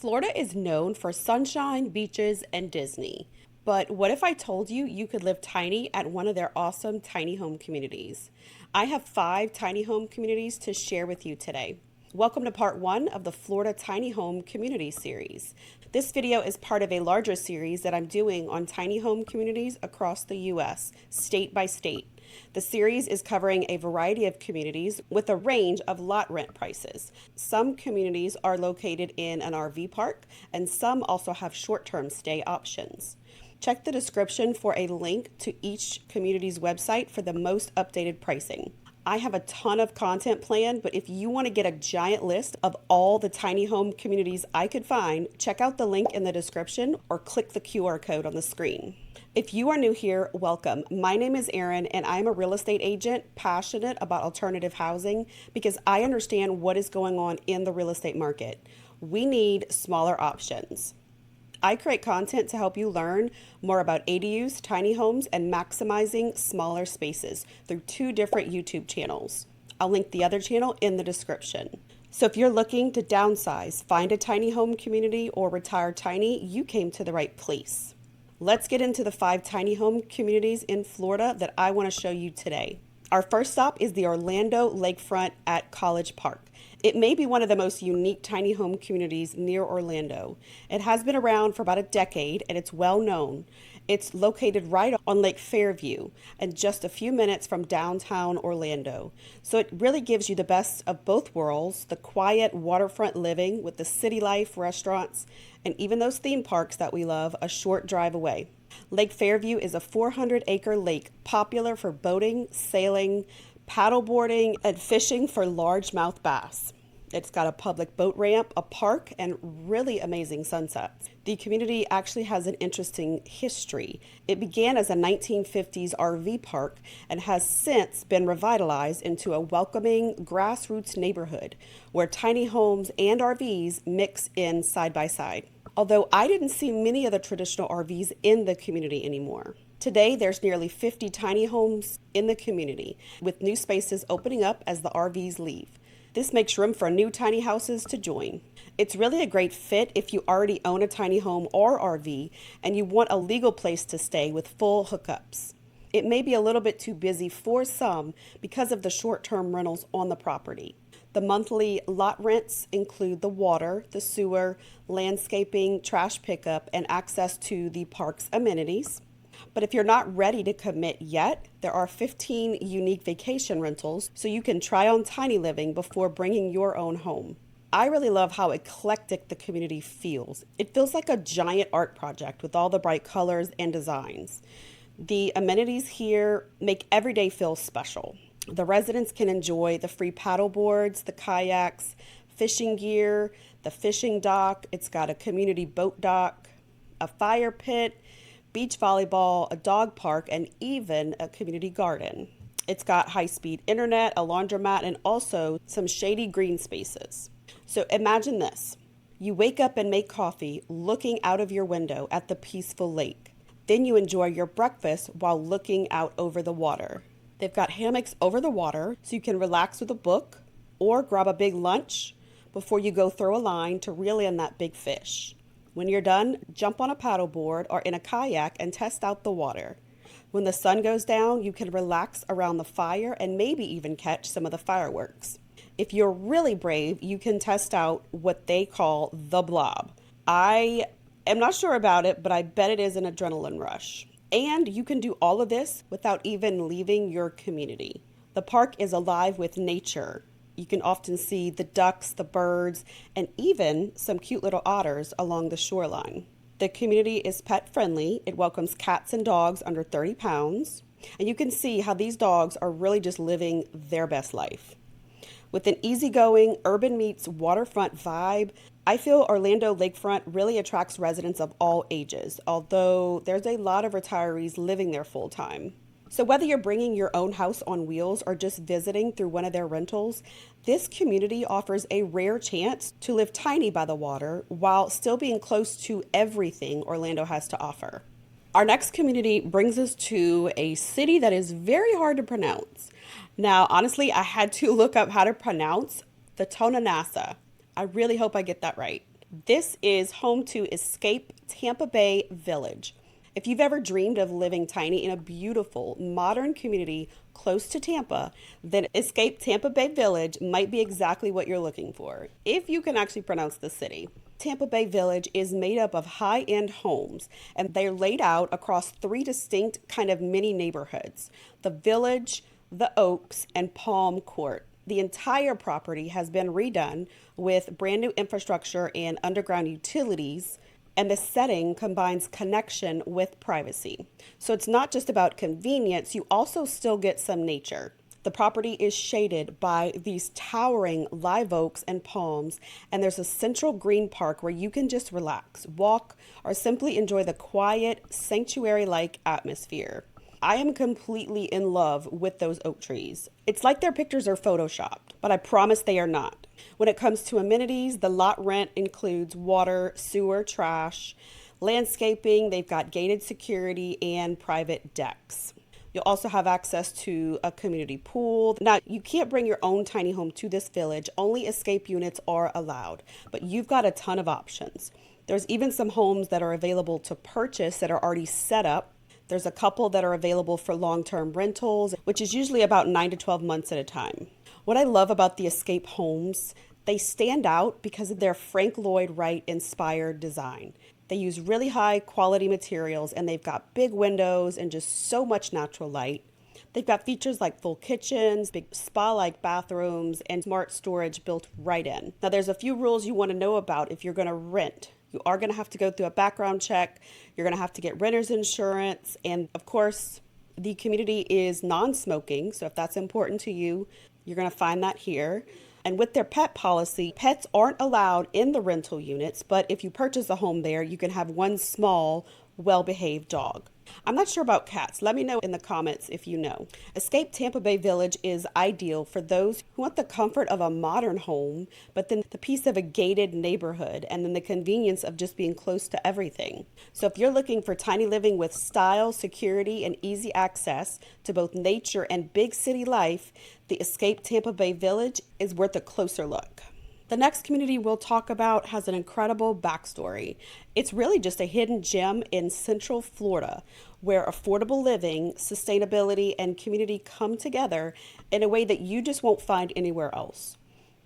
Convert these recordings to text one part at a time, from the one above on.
Florida is known for sunshine, beaches, and Disney. But what if I told you you could live tiny at one of their awesome tiny home communities? I have 5 tiny home communities to share with you today. Welcome to part 1 of the Florida Tiny Home Community Series. This video is part of a larger series that I'm doing on tiny home communities across the U.S., state by state. The series is covering a variety of communities with a range of lot rent prices. Some communities are located in an RV park, and some also have short-term stay options. Check the description for a link to each community's website for the most updated pricing. I have a ton of content planned, but if you want to get a giant list of all the tiny home communities I could find, check out the link in the description or click the QR code on the screen. If you are new here, welcome. My name is Erin, and I'm a real estate agent passionate about alternative housing because I understand what is going on in the real estate market. We need smaller options. I create content to help you learn more about ADUs, tiny homes, and maximizing smaller spaces through 2 different YouTube channels. I'll link the other channel in the description. So if you're looking to downsize, find a tiny home community, or retire tiny, you came to the right place. Let's get into the 5 tiny home communities in Florida that I want to show you today. Our first stop is the Orlando Lakefront at College Park. It may be one of the most unique tiny home communities near Orlando. It has been around for about a decade and it's well known. It's located right on Lake Fairview and just a few minutes from downtown Orlando. So it really gives you the best of both worlds, the quiet waterfront living with the city life, restaurants, and even those theme parks that we love a short drive away. Lake Fairview is a 400-acre lake popular for boating, sailing, paddleboarding, and fishing for largemouth bass. It's got a public boat ramp, a park, and really amazing sunsets. The community actually has an interesting history. It began as a 1950s RV park and has since been revitalized into a welcoming grassroots neighborhood where tiny homes and RVs mix in side by side. Although I didn't see many of the traditional RVs in the community anymore. Today, there's nearly 50 tiny homes in the community, with new spaces opening up as the RVs leave. This makes room for new tiny houses to join. It's really a great fit if you already own a tiny home or RV and you want a legal place to stay with full hookups. It may be a little bit too busy for some because of the short-term rentals on the property. The monthly lot rents include the water, the sewer, landscaping, trash pickup, and access to the park's amenities. But if you're not ready to commit yet, there are 15 unique vacation rentals so you can try on tiny living before bringing your own home. I really love how eclectic the community feels. It feels like a giant art project with all the bright colors and designs. The amenities here make every day feel special. The residents can enjoy the free paddle boards, the kayaks, fishing gear, the fishing dock. It's got a community boat dock, a fire pit, beach volleyball, a dog park, and even a community garden. It's got high-speed internet, a laundromat, and also some shady green spaces. So imagine this. You wake up and make coffee looking out of your window at the peaceful lake. Then you enjoy your breakfast while looking out over the water. They've got hammocks over the water so you can relax with a book or grab a big lunch before you go throw a line to reel in that big fish. When you're done, jump on a paddleboard or in a kayak and test out the water. When the sun goes down, you can relax around the fire and maybe even catch some of the fireworks. If you're really brave, you can test out what they call the blob. I am not sure about it, but I bet it is an adrenaline rush. And you can do all of this without even leaving your community. The park is alive with nature. You can often see the ducks, the birds, and even some cute little otters along the shoreline. The community is pet friendly. It welcomes cats and dogs under 30 pounds. And you can see how these dogs are really just living their best life. With an easygoing urban meets waterfront vibe, I feel Orlando Lakefront really attracts residents of all ages, although there's a lot of retirees living there full time. So whether you're bringing your own house on wheels or just visiting through one of their rentals, this community offers a rare chance to live tiny by the water while still being close to everything Orlando has to offer. Our next community brings us to a city that is very hard to pronounce. Now, honestly, I had to look up how to pronounce the Thonotosassa. I really hope I get that right. This is home to Escape Tampa Bay Village. If you've ever dreamed of living tiny in a beautiful, modern community close to Tampa, then Escape Tampa Bay Village might be exactly what you're looking for, if you can actually pronounce the city. Tampa Bay Village is made up of high-end homes, and they're laid out across three distinct kind of mini neighborhoods: the Village, the Oaks, and Palm Court. The entire property has been redone with brand new infrastructure and underground utilities, and the setting combines connection with privacy. So it's not just about convenience, you also still get some nature. The property is shaded by these towering live oaks and palms, and there's a central green park where you can just relax, walk, or simply enjoy the quiet, sanctuary-like atmosphere. I am completely in love with those oak trees. It's like their pictures are photoshopped, but I promise they are not. When it comes to amenities, the lot rent includes water, sewer, trash, landscaping. They've got gated security and private decks. You'll also have access to a community pool. Now, you can't bring your own tiny home to this village. Only escape units are allowed, but you've got a ton of options. There's even some homes that are available to purchase that are already set up. There's a couple that are available for long-term rentals, which is usually about 9 to 12 months at a time. What I love about the Escape homes, they stand out because of their Frank Lloyd Wright inspired design. They use really high quality materials, and they've got big windows and just so much natural light. They've got features like full kitchens, big spa-like bathrooms, and smart storage built right in. Now, there's a few rules you want to know about if you're going to rent. You are going to have to go through a background check. You're going to have to get renter's insurance. And of course, the community is non-smoking. So if that's important to you, you're going to find that here. And with their pet policy, pets aren't allowed in the rental units, but if you purchase a home there, you can have one small, well-behaved dog. I'm not sure about cats. Let me know in the comments if you know. Escape Tampa Bay Village is ideal for those who want the comfort of a modern home, but then the peace of a gated neighborhood, and then the convenience of just being close to everything. So if you're looking for tiny living with style, security, and easy access to both nature and big city life, the Escape Tampa Bay Village is worth a closer look. The next community we'll talk about has an incredible backstory. It's really just a hidden gem in Central Florida, where affordable living, sustainability, and community come together in a way that you just won't find anywhere else.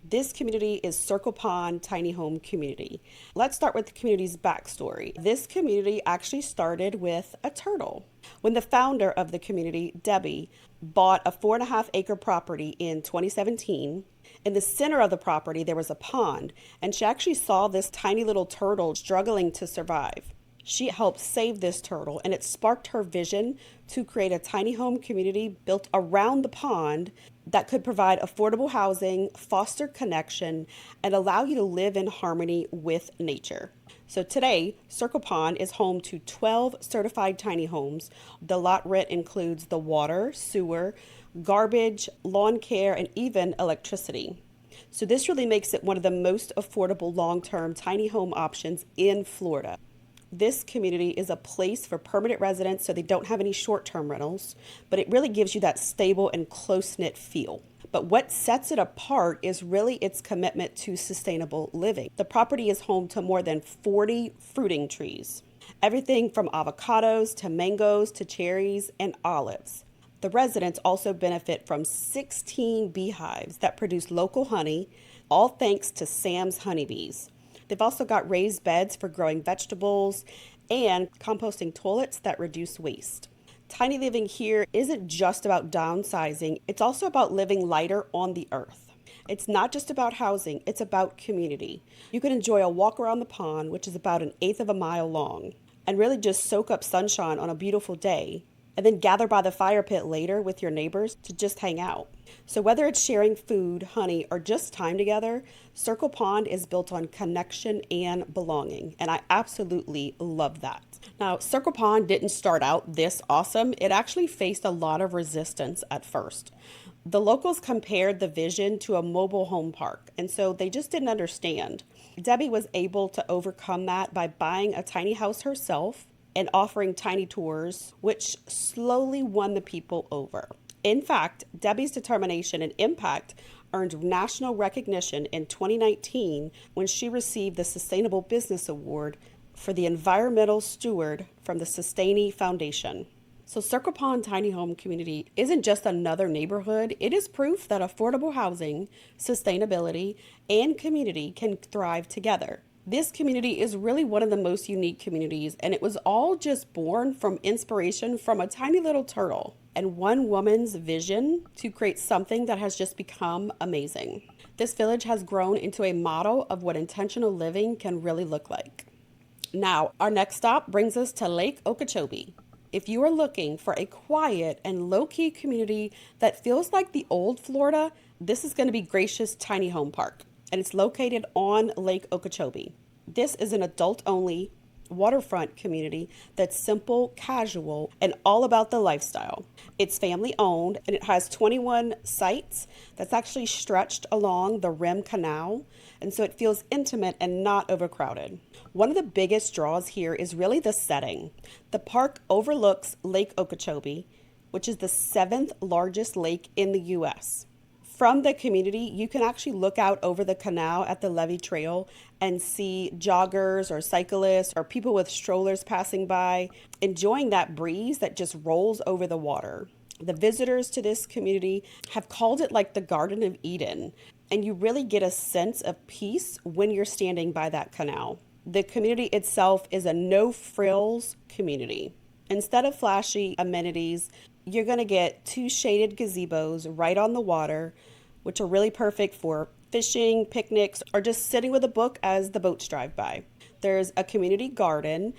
This community is Circle Pond Tiny Home Community. Let's start with the community's backstory. This community actually started with a turtle. When the founder of the community, Debbie, bought a 4.5-acre property in 2017, in the center of the property, there was a pond, and she actually saw this tiny little turtle struggling to survive. She helped save this turtle, and it sparked her vision to create a tiny home community built around the pond that could provide affordable housing, foster connection, and allow you to live in harmony with nature. So today, Circle Pond is home to 12 certified tiny homes. The lot rent includes the water, sewer, garbage, lawn care, and even electricity. So this really makes it one of the most affordable long-term tiny home options in Florida. This community is a place for permanent residents, so they don't have any short-term rentals, but it really gives you that stable and close-knit feel. But what sets it apart is really its commitment to sustainable living. The property is home to more than 40 fruiting trees, everything from avocados to mangoes to cherries and olives. The residents also benefit from 16 beehives that produce local honey, all thanks to Sam's honeybees. They've also got raised beds for growing vegetables and composting toilets that reduce waste. Tiny living here isn't just about downsizing, it's also about living lighter on the earth. It's not just about housing, it's about community. You can enjoy a walk around the pond, which is about 1/8 of a mile long, and really just soak up sunshine on a beautiful day, and then gather by the fire pit later with your neighbors to just hang out. So whether it's sharing food, honey, or just time together, Circle Pond is built on connection and belonging, and I absolutely love that. Now, Circle Pond didn't start out this awesome. It actually faced a lot of resistance at first. The locals compared the vision to a mobile home park, and so they just didn't understand. Debbie was able to overcome that by buying a tiny house herself and offering tiny tours, which slowly won the people over. In fact, Debbie's determination and impact earned national recognition in 2019 when she received the Sustainable Business Award for the environmental steward from the Sustainy Foundation. So Circle Pond Tiny Home Community isn't just another neighborhood. It is proof that affordable housing, sustainability, and community can thrive together. This community is really one of the most unique communities, and it was all just born from inspiration from a tiny little turtle and one woman's vision to create something that has just become amazing. This village has grown into a model of what intentional living can really look like. Now, our next stop brings us to Lake Okeechobee. If you are looking for a quiet and low-key community that feels like the old Florida, this is going to be Gracious Tiny Home Park, and it's located on Lake Okeechobee. This is an adult-only waterfront community that's simple, casual, and all about the lifestyle. It's family-owned, and it has 21 sites that's actually stretched along the Rim Canal, and so it feels intimate and not overcrowded. One of the biggest draws here is really the setting. The park overlooks Lake Okeechobee, which is the 7th largest lake in the U.S. From the community, you can actually look out over the canal at the Levee Trail and see joggers or cyclists or people with strollers passing by, enjoying that breeze that just rolls over the water. The visitors to this community have called it like the Garden of Eden, and you really get a sense of peace when you're standing by that canal. The community itself is a no-frills community. Instead of flashy amenities, you're going to get 2 shaded gazebos right on the water, which are really perfect for fishing, picnics, or just sitting with a book as the boats drive by. There's a community garden.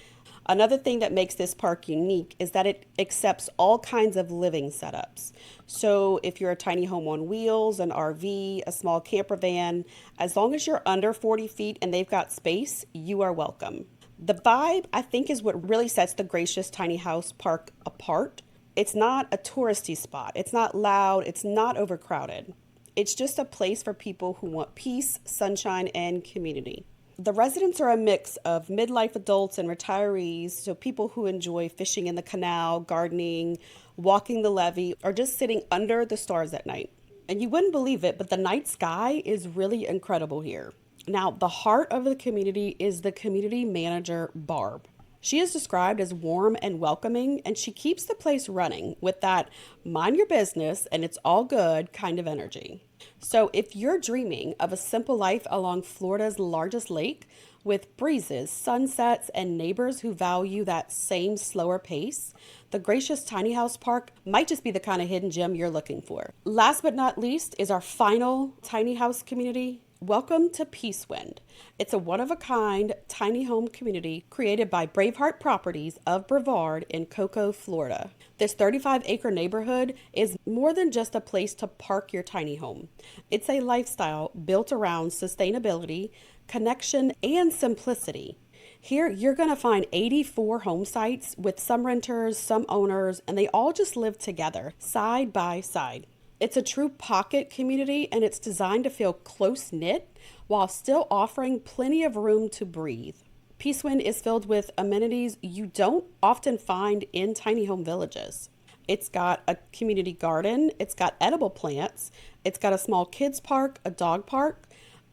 Another thing that makes this park unique is that it accepts all kinds of living setups. So if you're a tiny home on wheels, an RV, a small camper van, as long as you're under 40 feet and they've got space, you are welcome. The vibe, I think, is what really sets the Gracious Tiny House Park apart. It's not a touristy spot. It's not loud. It's not overcrowded. It's just a place for people who want peace, sunshine, and community. The residents are a mix of midlife adults and retirees, so people who enjoy fishing in the canal, gardening, walking the levee, or just sitting under the stars at night. And you wouldn't believe it, but the night sky is really incredible here. Now, the heart of the community is the community manager, Barb. She is described as warm and welcoming, and she keeps the place running with that mind your business and it's all good kind of energy. So if you're dreaming of a simple life along Florida's largest lake with breezes, sunsets, and neighbors who value that same slower pace, the Gracious Tiny House Park might just be the kind of hidden gem you're looking for. Last but not least is our final tiny house community. Welcome to Peacewind. It's a one-of-a-kind tiny home community created by Braveheart Properties of Brevard in Cocoa, Florida. This 35-acre neighborhood is more than just a place to park your tiny home. It's a lifestyle built around sustainability, connection, and simplicity. Here, you're going to find 84 home sites with some renters, some owners, and they all just live together, side by side. It's a true pocket community, and it's designed to feel close-knit while still offering plenty of room to breathe. Peacewind is filled with amenities you don't often find in tiny home villages. It's got a community garden, it's got edible plants, it's got a small kids park, a dog park,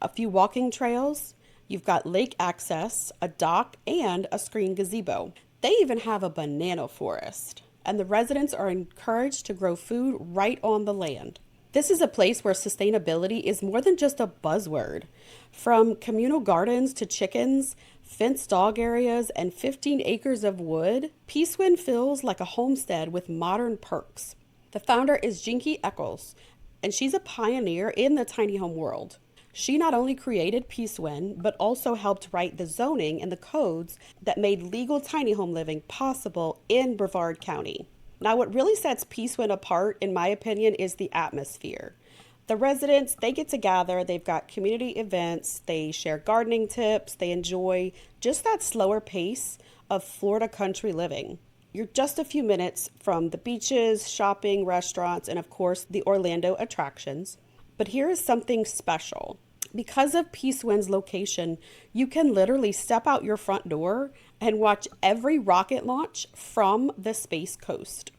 a few walking trails. You've got lake access, a dock, and a screen gazebo. They even have a banana forest. And the residents are encouraged to grow food right on the land. This is a place where sustainability is more than just a buzzword. From communal gardens to chickens, fenced dog areas, and 15 acres of wood, Peacewind feels like a homestead with modern perks. The founder is Jinky Eccles, and she's a pioneer in the tiny home world. She not only created Peacewind, but also helped write the zoning and the codes that made legal tiny home living possible in Brevard County. Now, what really sets Peacewind apart, in my opinion, is the atmosphere. The residents, they get together, they've got community events, they share gardening tips, they enjoy just that slower pace of Florida country living. You're just a few minutes from the beaches, shopping, restaurants, and of course, the Orlando attractions. But here is something special. Because of Peacewind's location, you can literally step out your front door and watch every rocket launch from the Space Coast.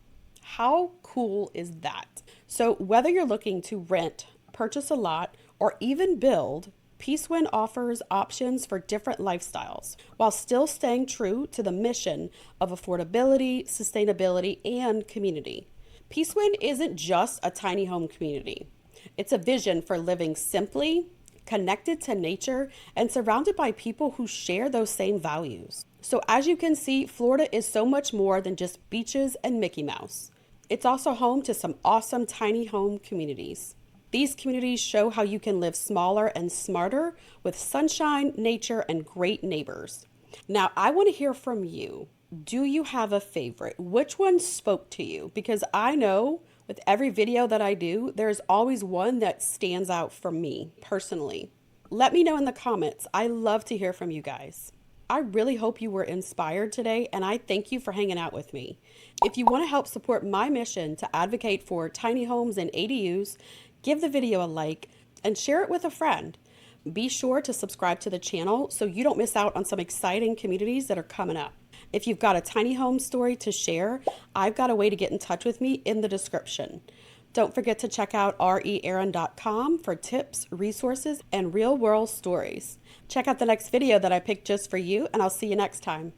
How cool is that? So whether you're looking to rent purchase a lot, or even build, Peacewin offers options for different lifestyles while still staying true to the mission of affordability, sustainability, and community. Peacewin isn't just a tiny home community. It's a vision for living simply, connected to nature, and surrounded by people who share those same values. So as you can see, Florida is so much more than just beaches and Mickey Mouse. It's also home to some awesome tiny home communities. These communities show how you can live smaller and smarter with sunshine, nature, and great neighbors. Now, I want to hear from you. Do you have a favorite? Which one spoke to you? Because I know with every video that I do, there's always one that stands out for me personally. Let me know in the comments. I love to hear from you guys. I really hope you were inspired today, and I thank you for hanging out with me. If you want to help support my mission to advocate for tiny homes and ADUs, give the video a like and share it with a friend. Be sure to subscribe to the channel so you don't miss out on some exciting communities that are coming up. If you've got a tiny home story to share, I've got a way to get in touch with me in the description. Don't forget to check out rearon.com for tips, resources, and real-world stories. Check out the next video that I picked just for you, and I'll see you next time.